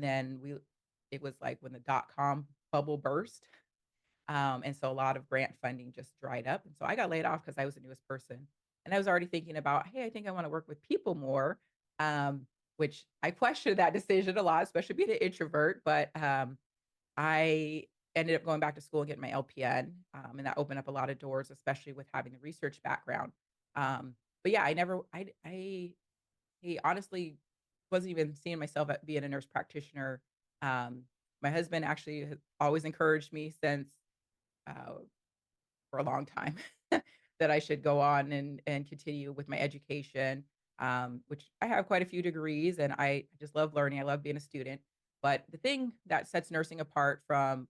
then it was like when the dot-com bubble burst, and so a lot of grant funding just dried up, and so I got laid off because I was the newest person, and I was already thinking about, "Hey, I think I wanna work with people more," which I questioned that decision a lot, especially being an introvert, but, I ended up going back to school and getting my LPN, and that opened up a lot of doors, especially with having the research background. But yeah, I honestly wasn't even seeing myself at being a nurse practitioner. Um, my husband actually has always encouraged me since uh, for a long time that I should go on and continue with my education, which I have quite a few degrees, and I just love learning. I love being a student. But the thing that sets nursing apart from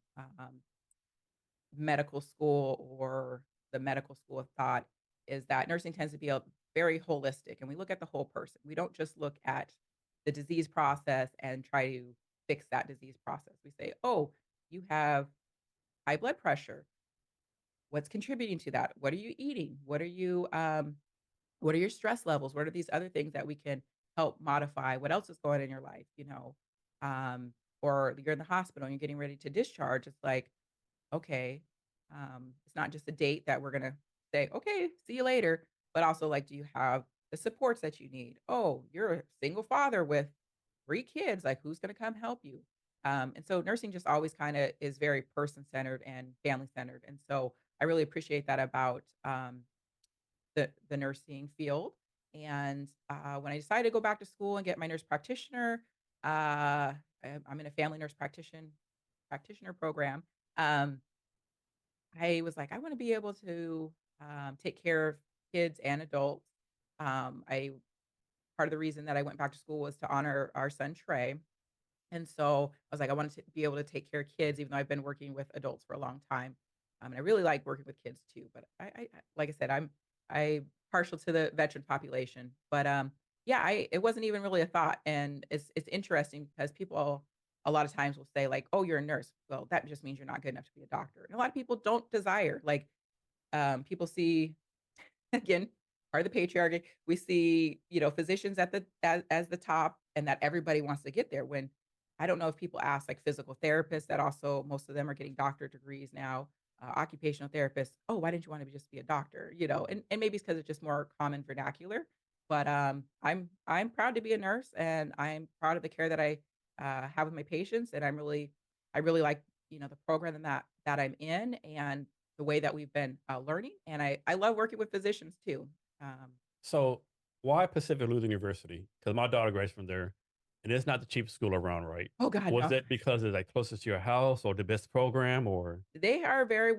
medical school or the medical school of thought is that nursing tends to be a very holistic, and we look at the whole person. We don't just look at the disease process and try to fix that disease process. We say, "Oh, you have high blood pressure. What's contributing to that? What are you eating? What are your stress levels? What are these other things that we can help modify? What else is going on in your life?" Um, or you're in the hospital and you're getting ready to discharge. It's like, okay, it's not just a date that we're gonna say, "Okay, see you later," but also, like, do you have the supports that you need? Oh, you're a single father with 3 kids, like, who's gonna come help you? And so nursing just always kinda is very person-centered and family-centered, and so I really appreciate that about, the nursing field, and, when I decided to go back to school and get my nurse practitioner, I'm in a family nurse practitioner program. I was like, "I wanna be able to, take care of kids and adults." I Part of the reason that I went back to school was to honor our son, Trey, and so I was like, I wanted to be able to take care of kids even though I've been working with adults for a long time. And I really like working with kids too, but like I said, I partial to the veteran population. But yeah, I it wasn't even really a thought. And it's interesting because people a lot of times will say, like, "Oh, you're a nurse." Well, that just means you're not good enough to be a doctor. And a lot of people don't desire, like, people see again, part of the patriarchy, we see, physicians at the as the top and that everybody wants to get there when I don't know if people ask, like, physical therapists that also most of them are getting doctorate degrees now, occupational therapists, "Oh, why didn't you wanna just be a doctor?" And maybe it's because it's just more common vernacular, but, I'm proud to be a nurse, and I'm proud of the care that I, have with my patients, and I really like, the program that I'm in, and the way that we've been, learning, and I love working with physicians too. Um So, why Pacific Lutheran University? Because my daughter graduates from there, and it's not the cheapest school around, right? oh god, Was no. that because it's, like, closest to your house or the best program or They are very,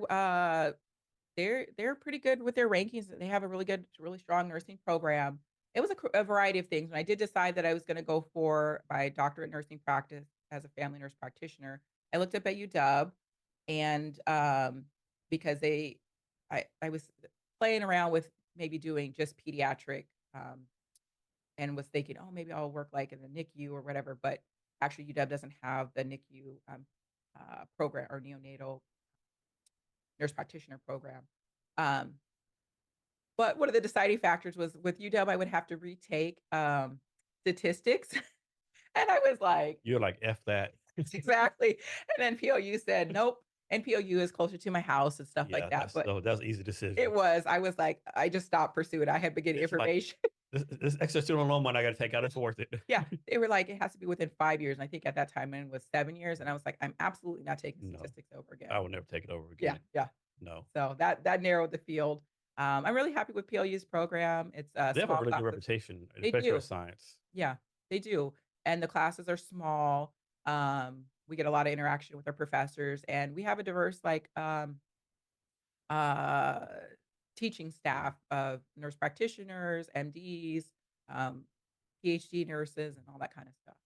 they're pretty good with their rankings, they have a really strong nursing program. It was a variety of things. When I did decide that I was gonna go for my doctorate in nursing practice as a family nurse practitioner, I looked up at UW and, because I was playing around with maybe doing just pediatric, and was thinking, "Oh, maybe I'll work, like, in the NICU or whatever," but actually UW doesn't have the NICU, program or neonatal nurse practitioner program. Um, but one of the deciding factors was with UW, I would have to retake, statistics, and I was like, you're like, "F that." exactly, and then POU said, "Nope," and POU is closer to my house and stuff like Yeah, that, but that's an easy decision. I was like I just stopped pursuing, I had been getting It's like, information. this extra student loan money I gotta take out, it's worth it." Yeah, they were like, "It has to be within 5 years," and I think at that time it was 7 years, and I was like, "I'm absolutely not taking No, statistics over I again." would never take it over Yeah, again. yeah. No. So that narrowed the field. I'm really happy with PLU's program. It's, They have a small really good classes. reputation, They especially for do. science. Yeah, they do, and the classes are small. We get a lot of interaction with our professors, and we have a diverse, like, uh, teaching staff of nurse practitioners, MDs, um, PhD nurses, and all that kinda stuff.